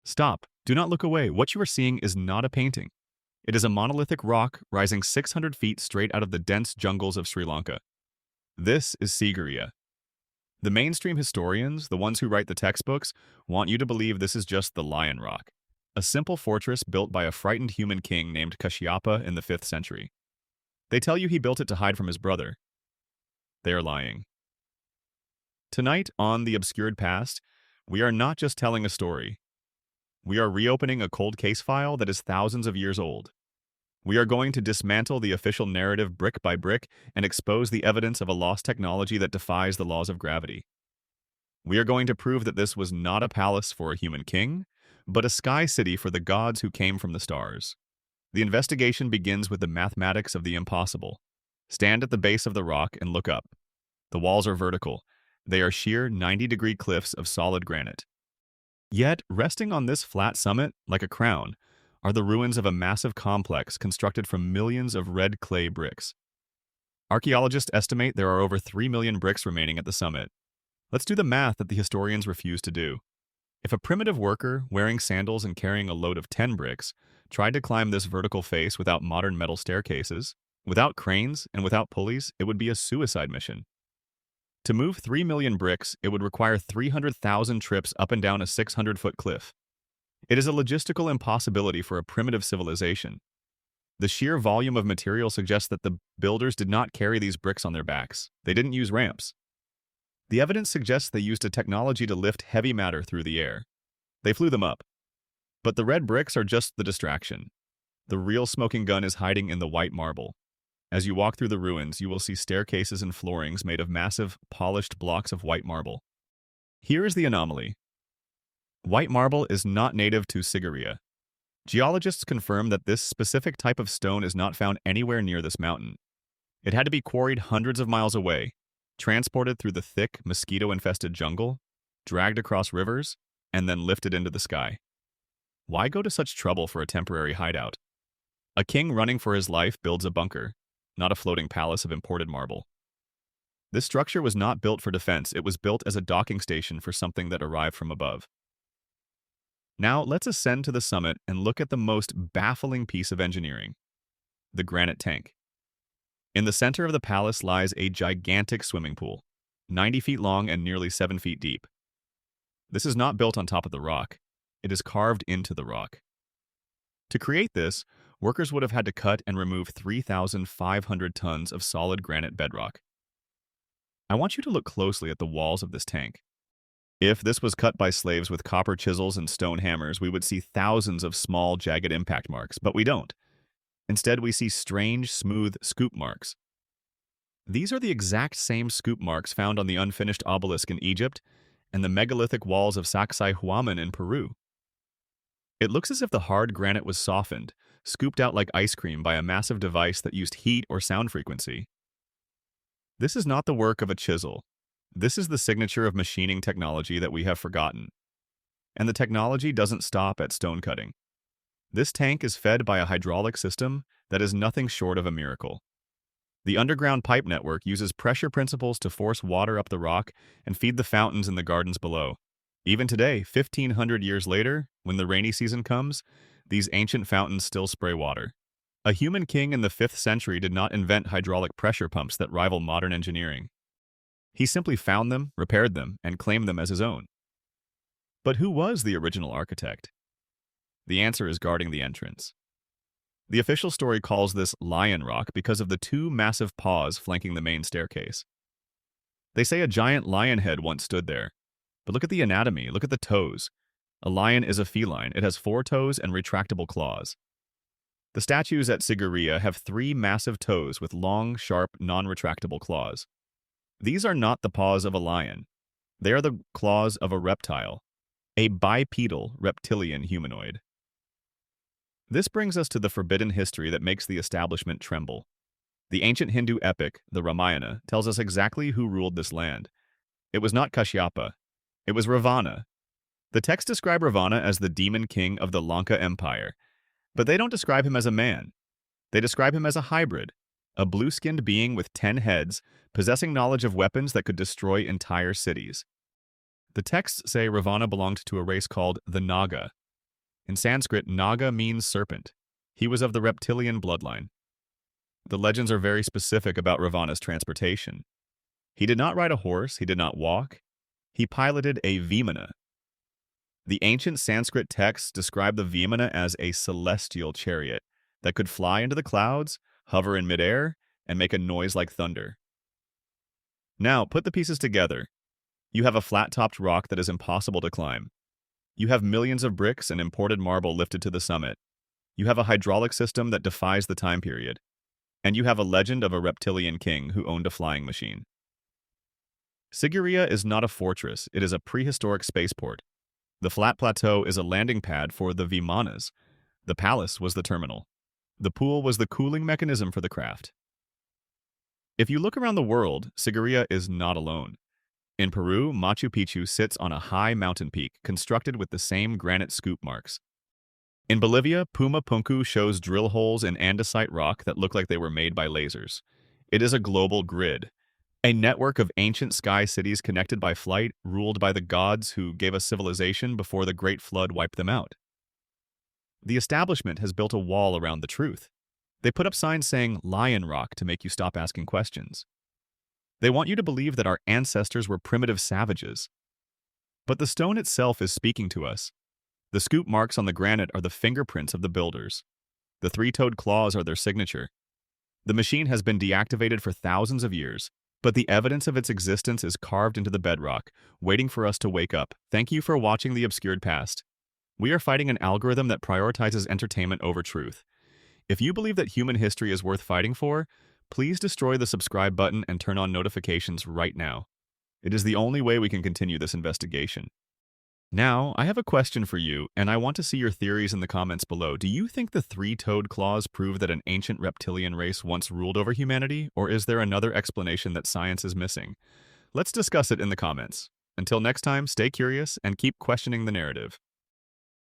Stop. Do not look away. What you are seeing is not a painting. It is a monolithic rock rising 600 feet straight out of the dense jungles of Sri Lanka. This is Sigiriya. The mainstream historians, the ones who write the textbooks, want you to believe this is just the Lion Rock, a simple fortress built by a frightened human king named Kashyapa in the 5th century. They tell you he built it to hide from his brother. They are lying. Tonight, on The Obscured Past, we are not just telling a story. We are reopening a cold case file that is thousands of years old. We are going to dismantle the official narrative brick by brick and expose the evidence of a lost technology that defies the laws of gravity. We are going to prove that this was not a palace for a human king, but a sky city for the gods who came from the stars. The investigation begins with the mathematics of the impossible. Stand at the base of the rock and look up. The walls are vertical. They are sheer 90-degree cliffs of solid granite. Yet, resting on this flat summit, like a crown, are the ruins of a massive complex constructed from millions of red clay bricks. Archaeologists estimate there are over 3 million bricks remaining at the summit. Let's do the math that the historians refuse to do. If a primitive worker, wearing sandals and carrying a load of 10 bricks, tried to climb this vertical face without modern metal staircases, without cranes, and without pulleys, it would be a suicide mission. To move 3 million bricks, it would require 300,000 trips up and down a 600-foot cliff. It is a logistical impossibility for a primitive civilization. The sheer volume of material suggests that the builders did not carry these bricks on their backs. They didn't use ramps. The evidence suggests they used a technology to lift heavy matter through the air. They flew them up. But the red bricks are just the distraction. The real smoking gun is hiding in the white marble. As you walk through the ruins, you will see staircases and floorings made of massive, polished blocks of white marble. Here is the anomaly. White marble is not native to Sigiriya. Geologists confirm that this specific type of stone is not found anywhere near this mountain. It had to be quarried hundreds of miles away, transported through the thick, mosquito-infested jungle, dragged across rivers, and then lifted into the sky. Why go to such trouble for a temporary hideout? A king running for his life builds a bunker, not a floating palace of imported marble. This structure was not built for defense, it was built as a docking station for something that arrived from above. Now, let's ascend to the summit and look at the most baffling piece of engineering, the granite tank. In the center of the palace lies a gigantic swimming pool, 90 feet long and nearly 7 feet deep. This is not built on top of the rock. It is carved into the rock. To create this, workers would have had to cut and remove 3,500 tons of solid granite bedrock. I want you to look closely at the walls of this tank. If this was cut by slaves with copper chisels and stone hammers, we would see thousands of small, jagged impact marks, but we don't. Instead, we see strange, smooth scoop marks. These are the exact same scoop marks found on the unfinished obelisk in Egypt and the megalithic walls of Sacsayhuaman in Peru. It looks as if the hard granite was softened, scooped out like ice cream by a massive device that used heat or sound frequency. This is not the work of a chisel. This is the signature of machining technology that we have forgotten. And the technology doesn't stop at stone cutting. This tank is fed by a hydraulic system that is nothing short of a miracle. The underground pipe network uses pressure principles to force water up the rock and feed the fountains in the gardens below. Even today, 1,500 years later, when the rainy season comes, these ancient fountains still spray water. A human king in the 5th century did not invent hydraulic pressure pumps that rival modern engineering. He simply found them, repaired them, and claimed them as his own. But who was the original architect? The answer is guarding the entrance. The official story calls this Lion Rock because of the 2 massive paws flanking the main staircase. They say a giant lion head once stood there. But look at the anatomy, look at the toes. A lion is a feline. It has 4 toes and retractable claws. The statues at Sigiriya have 3 massive toes with long, sharp, non-retractable claws. These are not the paws of a lion. They are the claws of a reptile, a bipedal reptilian humanoid. This brings us to the forbidden history that makes the establishment tremble. The ancient Hindu epic, the Ramayana, tells us exactly who ruled this land. It was not Kashyapa. It was Ravana. The texts describe Ravana as the demon king of the Lanka Empire, but they don't describe him as a man. They describe him as a hybrid, a blue-skinned being with 10 heads, possessing knowledge of weapons that could destroy entire cities. The texts say Ravana belonged to a race called the Naga. In Sanskrit, Naga means serpent. He was of the reptilian bloodline. The legends are very specific about Ravana's transportation. He did not ride a horse, he did not walk. He piloted a Vimana. The ancient Sanskrit texts describe the Vimana as a celestial chariot that could fly into the clouds, hover in midair, and make a noise like thunder. Now, put the pieces together. You have a flat-topped rock that is impossible to climb. You have millions of bricks and imported marble lifted to the summit. You have a hydraulic system that defies the time period. And you have a legend of a reptilian king who owned a flying machine. Sigiriya is not a fortress, it is a prehistoric spaceport. The flat plateau is a landing pad for the Vimanas. The palace was the terminal. The pool was the cooling mechanism for the craft. If you look around the world, Sigiriya is not alone. In Peru, Machu Picchu sits on a high mountain peak constructed with the same granite scoop marks. In Bolivia, Puma Punku shows drill holes in andesite rock that look like they were made by lasers. It is a global grid, a network of ancient sky cities connected by flight, ruled by the gods who gave us civilization before the Great Flood wiped them out. The establishment has built a wall around the truth. They put up signs saying Lion Rock to make you stop asking questions. They want you to believe that our ancestors were primitive savages. But the stone itself is speaking to us. The scoop marks on the granite are the fingerprints of the builders. The three-toed claws are their signature. The machine has been deactivated for thousands of years, but the evidence of its existence is carved into the bedrock, waiting for us to wake up. Thank you for watching The Obscured Past. We are fighting an algorithm that prioritizes entertainment over truth. If you believe that human history is worth fighting for, please destroy the subscribe button and turn on notifications right now. It is the only way we can continue this investigation. Now, I have a question for you, and I want to see your theories in the comments below. Do you think the three-toed claws prove that an ancient reptilian race once ruled over humanity, or is there another explanation that science is missing? Let's discuss it in the comments. Until next time, stay curious and keep questioning the narrative.